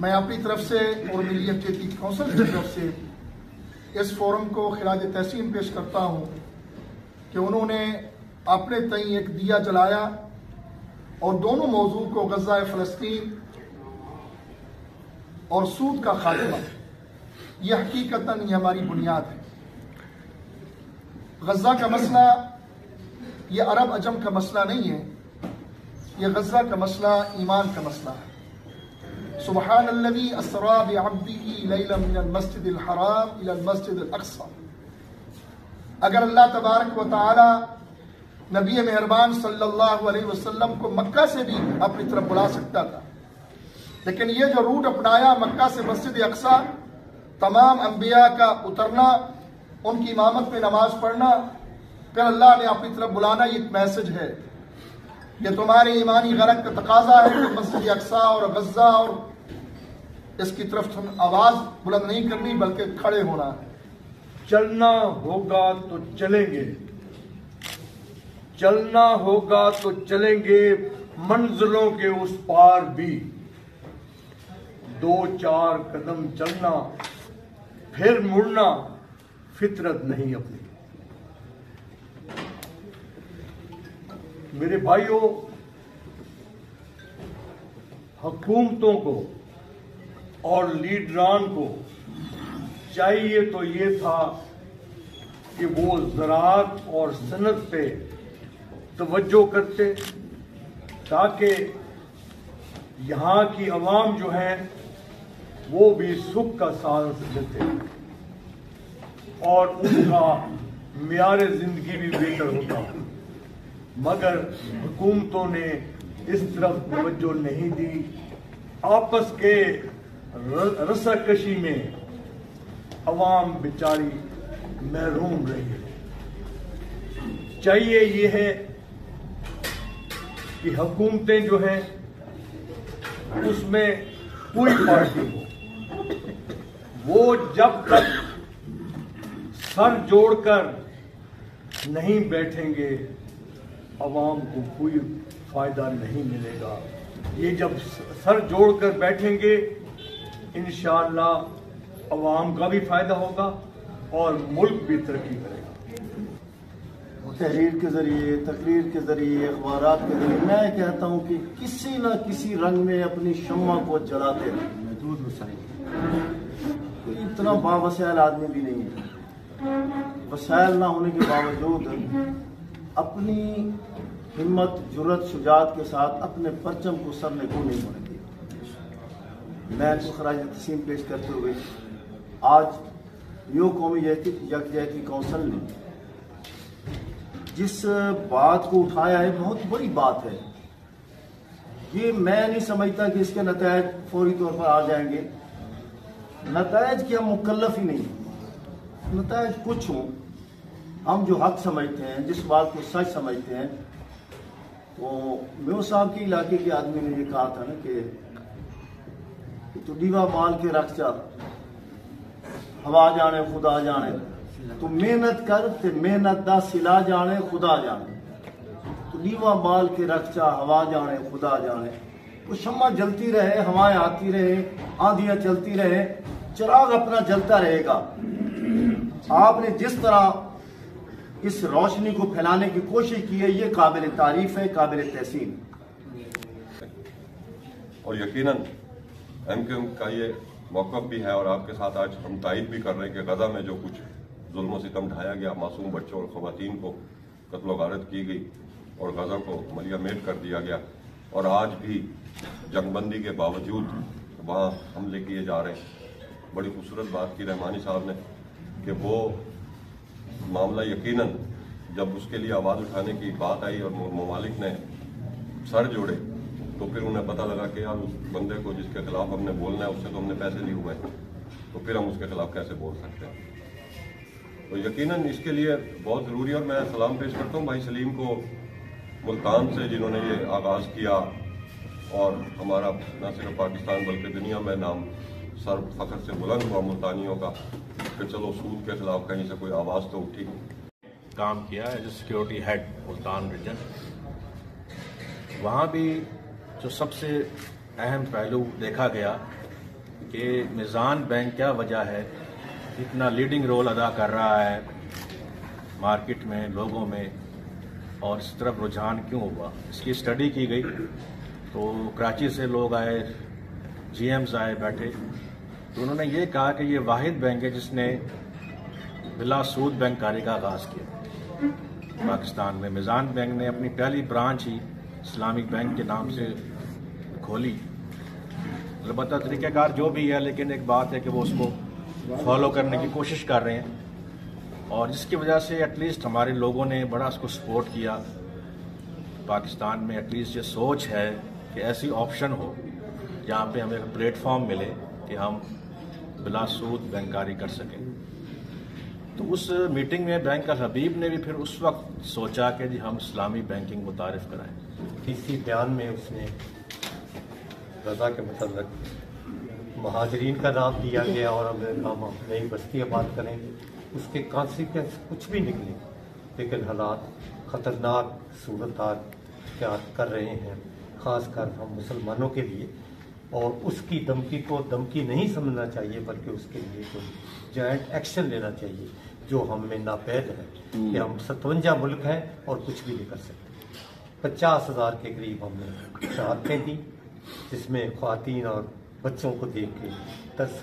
मैं अपनी तरफ से और मिली यकजहती कौंसिल की तरफ से इस फोरम को खिराज तहसीन पेश करता हूँ कि उन्होंने अपने तई एक दिया जलाया और दोनों मौजू को गज़ा फ़लस्तीन और सूद का खात्मा, यह हकीकतन ये हमारी बुनियाद है। गज़ा का मसला ये अरब अजम का मसला नहीं है, ये गज़ा का मसला ईमान का मसला है। सुब्हानल्लज़ी अस्रा बिअब्दिही लैलन मिनल मस्जिदिल हराम इलल मस्जिदिल अक़सा। अगर अल्लाह तबारक व तआला नबी मेहरबान सल्लल्लाहु अलैहि वसल्लम को मक्का से भी अपनी तरफ बुला सकता था, लेकिन ये जो रूट अपनाया मक्का से मस्जिद अक़सा, तमाम अंबिया का उतरना, उनकी इमामत में नमाज पढ़ना, फिर अल्लाह ने अपनी तरफ बुलाना, ये एक मैसेज है। ये तुम्हारे ईमानी गरक का तकाजा है कि मस्जिद अक़सा और गज़ा और इसकी तरफ तुम आवाज बुलंद नहीं करनी बल्कि खड़े होना है। चलना होगा तो चलेंगे, चलना होगा तो चलेंगे, मंजिलों के उस पार भी। 2-4 कदम चलना फिर मुड़ना फितरत नहीं अपनी। मेरे भाइयों, हुकूमतों को और लीडरान को चाहिए तो ये था कि वो ज़राअत और सनत पे तवज्जो करते ताकि यहाँ की अवाम जो है वो भी सुख का सांस लेते और उनका मियार जिंदगी भी बेहतर होता। मगर हुकूमतों ने इस तरफ तवज्जो नहीं दी। आपस के रस्साकशी में अवाम बेचारी महरूम रही। चाहिए ये है कि हुकूमतें जो हैं उसमें कोई पार्टी हो, वो जब तक सर जोड़कर नहीं बैठेंगे अवाम को कोई फायदा नहीं मिलेगा। ये जब सर जोड़कर बैठेंगे इंशाअल्लाह अवाम का भी फायदा होगा और मुल्क भी तरक्की करेगा। तहरीर के जरिए, तकरीर के जरिए, अखबारात के जरिए मैं कहता हूँ कि किसी न किसी रंग में अपनी शम्मा को जलाते रहें। दूध कोई इतना बावसाइल आदमी भी नहीं है। वसाइल ना होने के बावजूद अपनी हिम्मत, जुर्रत, शुजात के साथ अपने परचम को सर ने को नहीं होने दिया। मैं तो खराज तस्लीम पेश करते हुए आज न्यू कौमी यकजहती कौंसिल ने जिस बात को उठाया है बहुत बड़ी बात है। ये मैं नहीं समझता कि इसके नतायज फौरी तौर पर आ जाएंगे। नतायज की हम मुकल्लफ ही नहीं, नतायज कुछ हों। हम जो हक समझते हैं, जिस बात को सच समझते हैं, तो मेरे साहब के इलाके के आदमी ने ये कहा था ना कि तू दीवा माल के रख जा, हवा जाने खुदा जाने, तू मेहनत कर ते मेहनत दा सिला जाने खुदा जाने। तो दीवा माल के रख जा, हवा जाने खुदा जाने। वो शम्मा जलती रहे, हवाएं आती रहे, आंधियां चलती रहे, चिराग अपना जलता रहेगा। आपने जिस तरह इस रोशनी को फैलाने की कोशिश की है, ये काबिल तारीफ है, काबिल तहसीन। और यकीनन एमक्यूएम का ये मौक़िफ़ भी है और आपके साथ आज हम तायद भी कर रहे हैं कि गज़ा में जो कुछ जुल्म और सितम ढाया गया, मासूम बच्चों और ख़वातीन को कत्ल गारत की गई और गज़ा को मलिया मेट कर दिया गया, और आज भी जंगबंदी के बावजूद वहाँ हमले किए जा रहे हैं। बड़ी खूबसूरत बात की रहमानी साहब ने कि वो मामला यकीनन जब उसके लिए आवाज़ उठाने की बात आई और ममालिक ने सर जोड़े तो फिर उन्हें पता लगा कि यार उस बंदे को जिसके खिलाफ हमने बोलना है उससे तो हमने पैसे लिए हुए हैं, तो फिर हम उसके खिलाफ कैसे बोल सकते हैं। तो यकीनन इसके लिए बहुत ज़रूरी है। और मैं सलाम पेश करता हूँ भाई सलीम को मुल्तान से, जिन्होंने ये आगाज़ किया और हमारा न सिर्फ पाकिस्तान बल्कि दुनिया में नाम सर फ़ख्र से बुलंद हुआ मुल्तानियों का कि चलो सूद के खिलाफ कहीं से कोई आवाज़ तो उठी। काम किया as a security head Multan region. वहाँ भी जो सबसे अहम पहलू देखा गया कि मिज़ान बैंक क्या वजह है इतना लीडिंग रोल अदा कर रहा है मार्केट में, लोगों में, और इस तरफ रुझान क्यों हुआ। इसकी स्टडी की गई तो कराची से लोग आए, जीएम्स आए बैठे, तो उन्होंने ये कहा कि ये वाहिद बैंक है जिसने बिला सूद बैंककारी का आगाज़ किया पाकिस्तान में। मिज़ान बैंक ने अपनी पहली ब्रांच ही इस्लामिक बैंक के नाम से खोली। अलबत्ता तरीक़ाकार जो भी है, लेकिन एक बात है कि वो उसको फॉलो करने की कोशिश कर रहे हैं, और जिसकी वजह से एटलीस्ट हमारे लोगों ने बड़ा उसको सपोर्ट किया। पाकिस्तान में एटलीस्ट ये सोच है कि ऐसी ऑप्शन हो जहाँ पे हमें एक प्लेटफॉर्म मिले कि हम बिला सूद बैंककारी कर सकें। तो उस मीटिंग में बैंक अल हबीब ने भी फिर उस वक्त सोचा कि जी हम इस्लामी बैंकिंग मुतारिफ कराएं। इसी बयान में उसने गजा के मतलब महाजरीन का नाम दिया गया और हम नई बस्ती बात करेंगे। उसके कॉन्सिक्वेंस कुछ भी निकले, लेकिन हालात ख़तरनाक सूरत क्या कर रहे हैं, ख़ासकर हम मुसलमानों के लिए। और उसकी धमकी को धमकी नहीं समझना चाहिए, बल्कि उसके लिए कोई जॉइंट एक्शन लेना चाहिए जो हम में नापैद है कि हम 57 मुल्क हैं और कुछ भी नहीं कर सकते। 50,000 के करीब हमने शहादतें दी, जिसमें ख्वातीन और बच्चों को देख के तरस